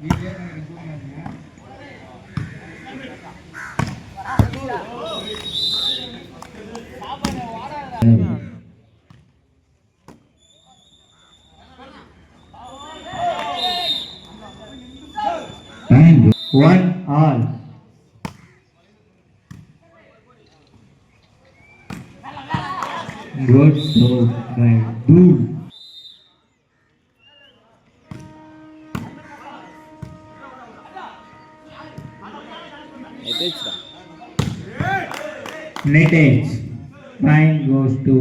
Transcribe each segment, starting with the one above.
And 1-all. Good throw by Dool. Net edge. Point goes to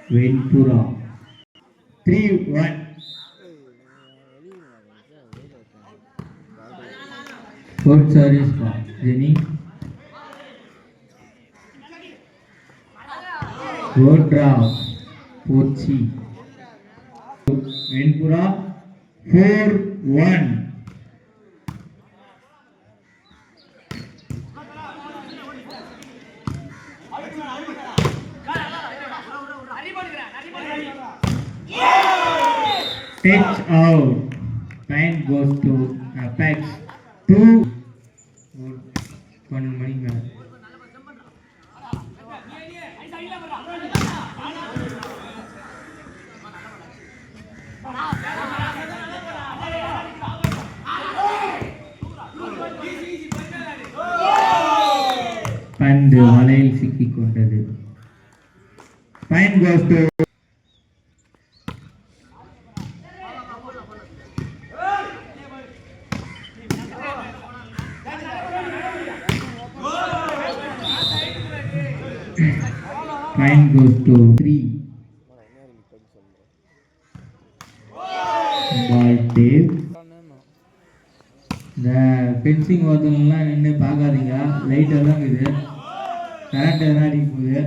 Ventura. 3-1. Good service for Jenny. Good draw. Pochi. Ventura. 4-1. Pitch out. Point goes to Apex. 2. பந்து வலையில் சிக்கிக் கொண்டது. Point goes to Point goes to 3. Ball tape. இந்த fencing ஓதலாம் நின்று பார்க்காதீங்க. Light எல்லாம் இருக்குது. கரண்ட் எல்லாம் அடிக்க போகுது.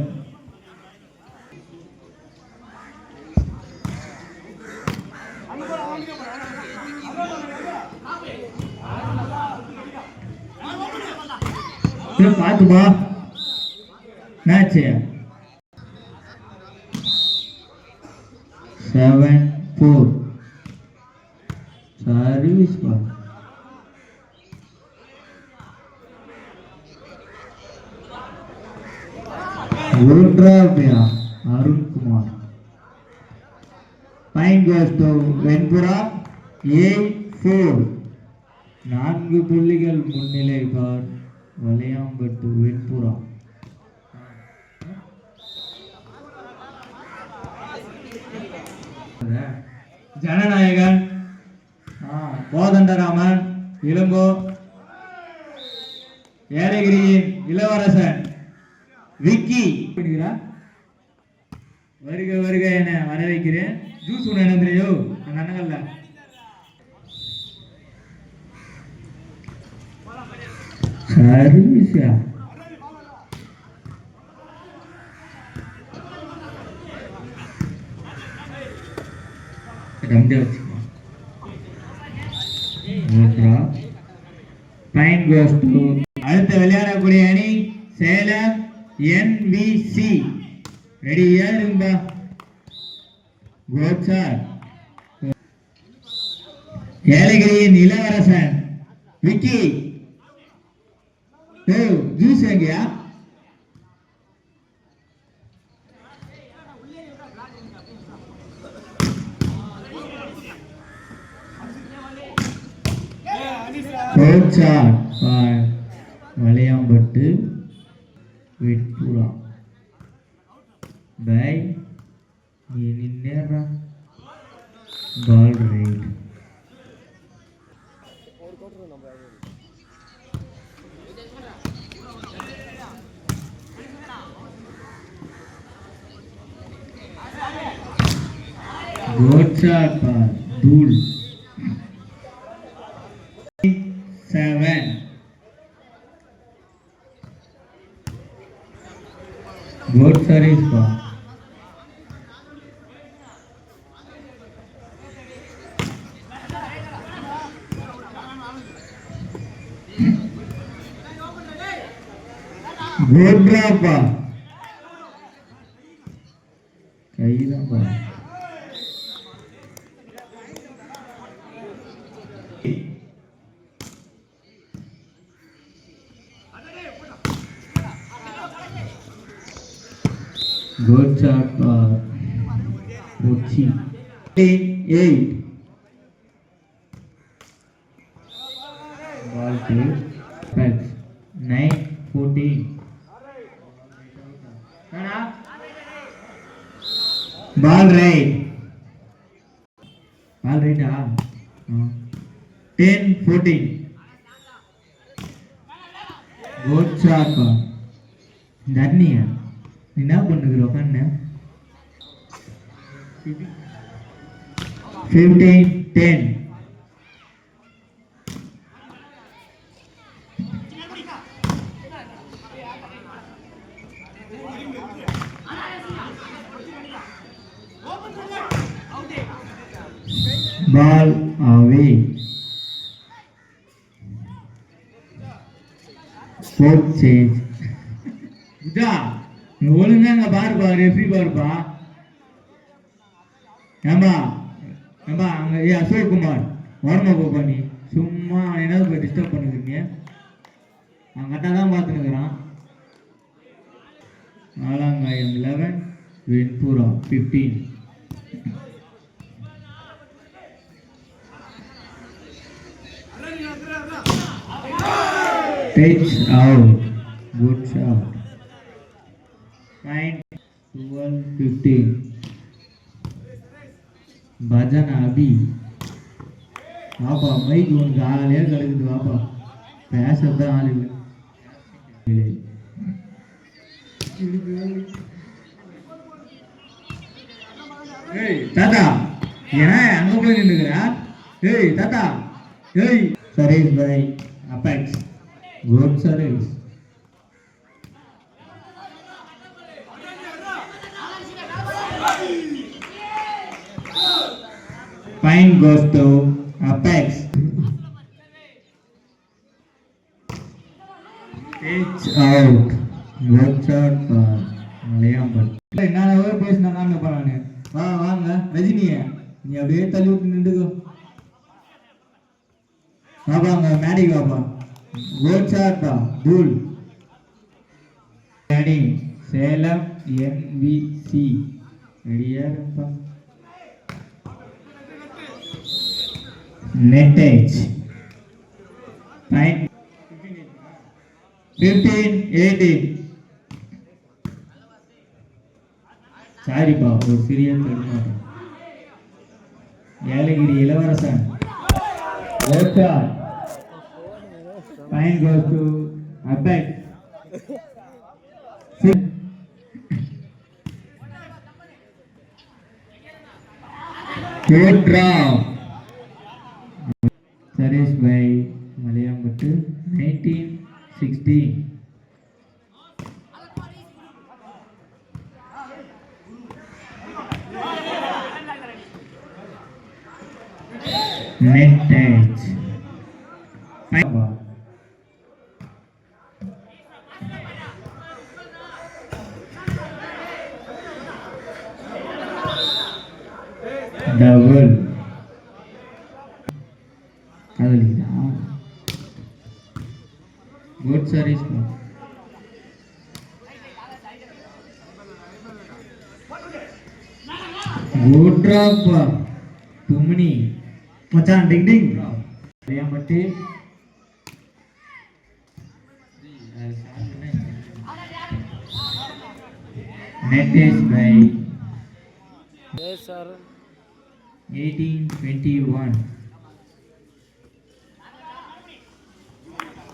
பார்த்துப்பா மேட்ச் 7-4 சர்வீஸ் பா. Arunkumar. Point goes to Ventura. 8-4. 4 புள்ளிகள் முன்னிலை பார் வலையாம்பட்டு வெண்புறா. ஜனநாயகன், கோதண்டராமன், இளங்கோ, ஏலகிரியின் இளவரசன் விக்கி. வருக வருக என வரவேற்கிறேன். ஜூஸ் ஒன்று நன்றியோ அந்த அண்ணங்கள்ல சர்வீஸா. அடுத்த விளையாடக்கூடிய அணி சேலம் NVC. ரெடியா இருந்தா கோச்சார். ஏலகிரியின் இளவரசன் விக்கி. ஜூஸ் எங்கயா? கோச்சார் வலையாம்பட்டு வெட்புறா பை நின்னேரா பால் ரைட். கோச்சார் பார் தூள். 7. Good service ball. Good drop ball. Kaida ball. Good shot for Kochi. 8. Ball to Phelps. 9-14. Ball right. Ball right. 10-14. Good shot for Dharniya. என்ன பண்ணுகிற உட்காந்து 15-10. Ball away. Fourth change. இதா ஒழுங்கா அங்க பாருப்பா, ரெஃப்ரி பாருப்பா. ஏம்பா அங்க அசோக் குமார் வரமா போப்பா, நீ சும்மா என்ன போய் டிஸ்டர்ப் பண்ணுறீங்க? அவன் கரெக்டாக தான் பார்த்துனுக்குறான். ஆலாங்காயம் 11, Venpura 15. Touch out. Good shot. 12-15. Bhajan அபி வாப்பா, மைக் உனக்கு ஆளே கிடக்குது, வாப்பா பேசதான் ஆள் இல்லை. தாத்தா ஏன்னா அங்க போய் நின்றுக்கிறா? ஏய் தாத்தா, ஏய் சரேஷ் பாய் அபெக்ஸ். குட் சரேஷ். Fine goes to Apex. Touch out. Good shot for Malayambal. என்னவே பேசினா நான் போறானே. வாங்க ரஜினியே, நீ அப்படியே தள்ளி விட்டு நின்றுக்கோ. வாங்க மேடி வாப்பா. Good shot பா தூள். ரெடி சேலம் NVC ரெடியா இருப்பா. Net edge. 15-18. சாரிப்பா, ஒரு சிறிய தடுமாற்றம். ஏலகிரி இளவரசன். Fine goes to Apex. Good draw. Suresh by Malayambal 19-16. Net edge. Double. Good service. Good drop. Too many. Macam ding ding. Yang penting. Net is by 18-21.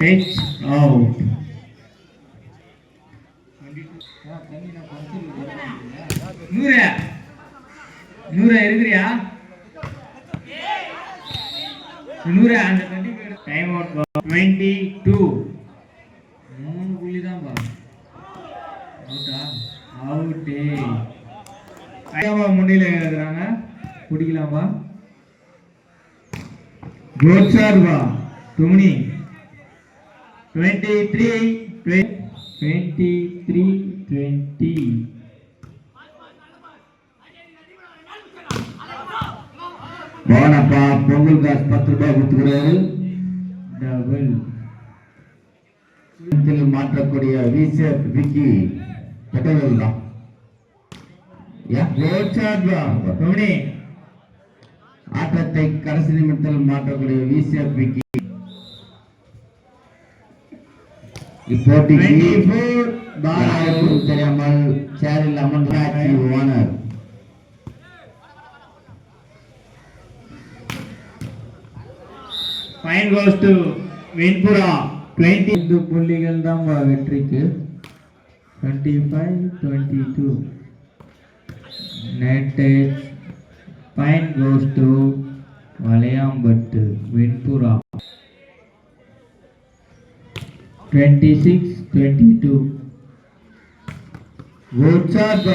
Touch out. நூறு இருக்கிறியா? நூறு அந்த டைம் அவுட் 22. 3 புள்ளி தான் பா. அவுட்டா? அவுட்டே. ஐயாவா முன்னிலை எழுதுறாங்க. குடிக்கலாமா? குட் ஷாட் பா. துமணி 23-20. போனப்பா பொங்கல் காசு 10 ரூபாய் கொடுத்துக்கிறாரு. டபுள் மாற்றக்கூடிய விசி விக்கி பெட்டர்கள் தான். ஆட்டத்தை கடைசி நிமிடத்தில் மாற்றக்கூடிய விசிஎஃபிக்கு இப்போட்டிக்கு தெரியாமல் சேரில் அமர்ந்தாட்சி owner Fine goes to Vinpura. 20 புள்ளிகள் தான் வெற்றிக்கு. 25-22. Net fine goes to Valayambatti Vinpura. 26-22. Good shot.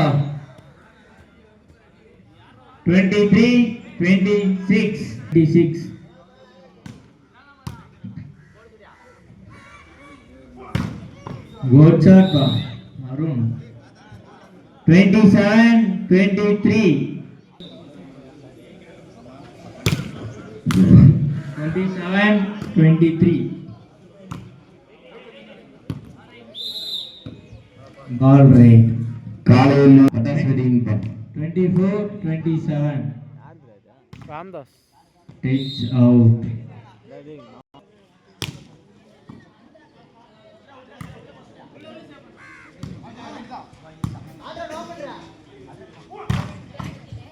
23-26. Good shot, Arun. 27-23. 27-23. Ball right. 24-27. Ramdas. Takes out.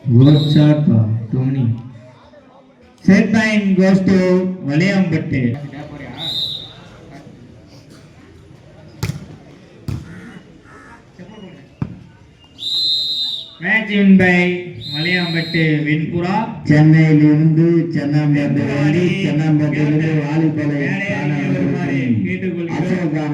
Good shot, Tony. Set line goes to Valayambatti. Match win by Valayambatti Vinpura. சென்னையிலிருந்து சென்னாம்பேட்டை வாலிபாலை அசோகான